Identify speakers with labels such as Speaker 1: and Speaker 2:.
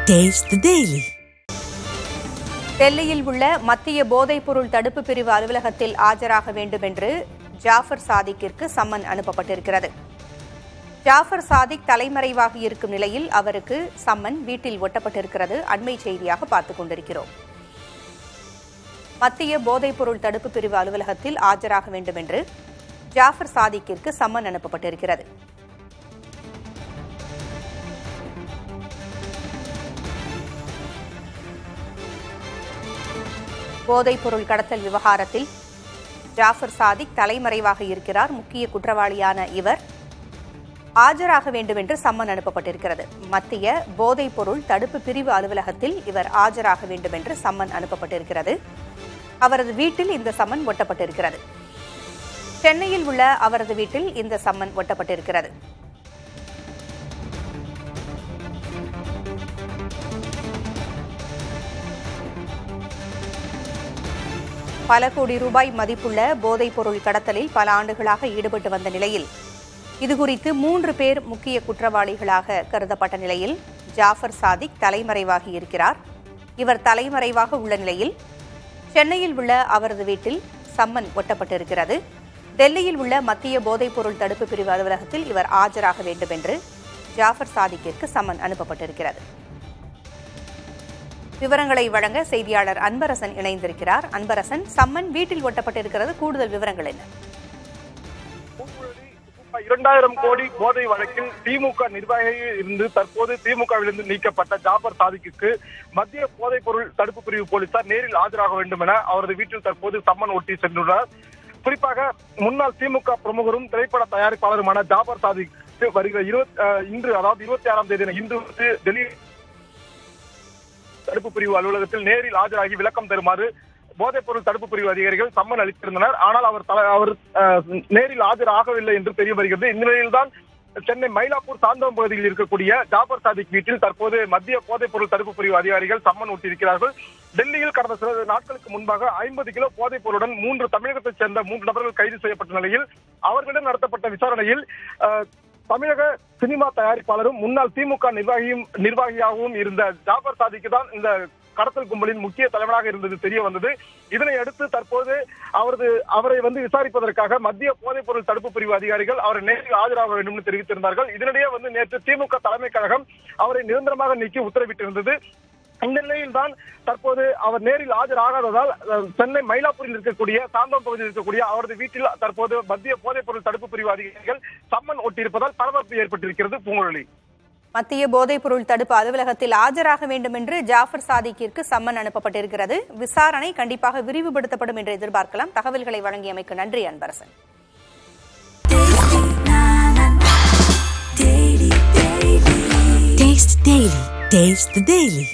Speaker 1: Taste the Daily.
Speaker 2: டெல்லியில் உள்ள மத்திய போதைப்பொருள் தடுப்பு பிரிவு அலுவலகத்தில் ஆஜராக வேண்டும் என்று ஜாஃபர் சாதிக்கிற்கு சம்மன் அனுப்பப்பட்டிருக்கிறது. ஜாஃபர் சாதிக் தலைமறைவாகி இருக்கும் நிலையில் அவருக்கு சம்மன் வீட்டில் ஒட்டப்பட்டிருக்கிறது. அண்மை செய்தியாக பார்த்துக் கொண்டிருக்கிறோம். மத்திய போதைப்பொருள் தடுப்பு பிரிவு அலுவலகத்தில் ஆஜராக வேண்டும் என்று ஜாஃபர் சாதிக்கிற்கு சம்மன் அனுப்பப்பட்டிருக்கிறது. போதைப்பொருள் கடத்தல் விவகாரத்தில் ஜாஃபர் சாதிக் தலைமறைவாக இருக்கிறார். முக்கிய குற்றவாளியான இவர் ஆஜராக வேண்டும் என்று சம்மன் அனுப்பப்பட்டிருக்கிறது. மத்திய போதைப்பொருள் தடுப்பு பிரிவு அலுவலகத்தில் இவர் ஆஜராக வேண்டும் என்று சம்மன் அனுப்பப்பட்டிருக்கிறது. அவரது வீட்டில் இந்த சம்மன் ஒட்டப்பட்டிருக்கிறது. சென்னையில் உள்ள அவரது வீட்டில் இந்த சம்மன் ஒட்டப்பட்டிருக்கிறது. பல கோடி ரூபாய் மதிப்புள்ள போதைப் பொருள் கடத்தலில் பல ஆண்டுகளாக ஈடுபட்டு வந்த நிலையில் இதுகுறித்து 3 பேர் முக்கிய குற்றவாளிகளாக கருதப்பட்ட நிலையில் ஜாஃபர் சாதிக் தலைமறைவாகி இருக்கிறார். இவர் தலைமறைவாக உள்ள நிலையில் சென்னையில் உள்ள அவரது வீட்டில் சம்மன் ஒட்டப்பட்டிருக்கிறது. டெல்லியில் உள்ள மத்திய போதைப் பொருள் தடுப்பு பிரிவு அலுவலகத்தில் இவர் ஆஜராக வேண்டும் என்று ஜாஃபர் சாதிக்கிற்கு சம்மன் அனுப்பப்பட்டிருக்கிறது. விவரங்களை வழங்க செய்தியாளர் அன்பரசன் இணைந்திருக்கிறார். அன்பரசன், சம்மன் வீட்டில் ஒட்டப்பட்டிருக்கிறது, கூடுதல் விவரங்கள் என்ன?
Speaker 3: 2000 கோடி போதை வழக்கில் திமுக நிர்வாகியில் இருந்து தற்போது திமுகவிலிருந்து நீக்கப்பட்ட ஜாஃபர் சாதிக்கு மத்திய போதைப் பொருள் தடுப்பு பிரிவு போலீசார் நேரில் ஆஜராக வேண்டும் என அவரது வீட்டில் தற்போது சம்மன் ஒட்டி சென்றுள்ளார். குறிப்பாக முன்னாள் திமுக பிரமுகரும் திரைப்பட தயாரிப்பாளருமான ஜாஃபர் சாதிக் வருகிற இன்று, அதாவது 26ஆம் தேதி இன்று டெல்லி தடுப்பு பிரிவு அலுவலகத்தில் நேரில் ஆஜராகி விளக்கம் தருமாறு போதைப் பொருள் தடுப்பு பிரிவு அதிகாரிகள் சம்மன் அளித்திருந்தனர். ஆனால் அவர் நேரில் ஆஜராகவில்லை என்று தெரிய வருகிறது. இந்த நிலையில்தான் சென்னை மயிலாப்பூர் சாந்தோம் பகுதியில் இருக்கக்கூடிய ஜாஃபர் சாதிக் வீட்டில் தற்போது மத்திய போதைப் பொருள் தடுப்பு பிரிவு அதிகாரிகள் சம்மன் ஒட்டியிருக்கிறார்கள். டெல்லியில் கடந்த சில நாட்களுக்கு முன்பாக 50 கிலோ போதைப் பொருளுடன் 3 தமிழகத்தைச் சேர்ந்த 3 நபர்கள் கைது செய்யப்பட்ட நிலையில் அவர்களிடம் நடத்தப்பட்ட விசாரணையில் தமிழக சினிமா தயாரிப்பாளரும் முன்னாள் திமுக நிர்வாகியாகவும் இருந்த ஜாஃபர் சாதிக்கு தான் இந்த கடத்தல் கும்பலின் முக்கிய தலைவராக இருந்தது தெரிய வந்தது. இதனை அடுத்து தற்போது அவரை விசாரிப்பதற்காக மத்திய போதைப் பொருள் தடுப்பு பிரிவு அதிகாரிகள் அவரை நேரில் ஆஜராக வேண்டும் என்று தெரிவித்திருந்தார்கள். இதனிடையே நேற்று திமுக தலைமை கழகம் அவரை நிரந்தரமாக நீக்கி உத்தரவிட்டிருந்தது. இந்த நிலையில் தான் தற்போது அவர் நேரில் ஆஜராகாததால் சென்னை மயிலாப்பூரில் இருக்கக்கூடிய சாந்தோம் பகுதியில் இருக்கக்கூடிய அவரது வீட்டில் தற்போது மத்திய போதைப் பொருள் தடுப்பு பிரிவு அதிகாரிகள் சம்மன் ஒட்டியிருப்பதால் பரபரப்பு ஏற்பட்டிருக்கிறது. பூங்குழலி,
Speaker 2: மத்திய போதைப் பொருள் தடுப்பு அலுவலகத்தில் ஆஜராக வேண்டும் என்று ஜாஃபர் சாதிக்கிற்கு சம்மன் அனுப்பப்பட்டிருக்கிறது. விசாரணை கண்டிப்பாக விரிவுபடுத்தப்படும் என்று எதிர்பார்க்கலாம். தகவல்களை வழங்கியமைக்கு நன்றி அன்பரசன்.
Speaker 1: Taste the Daily.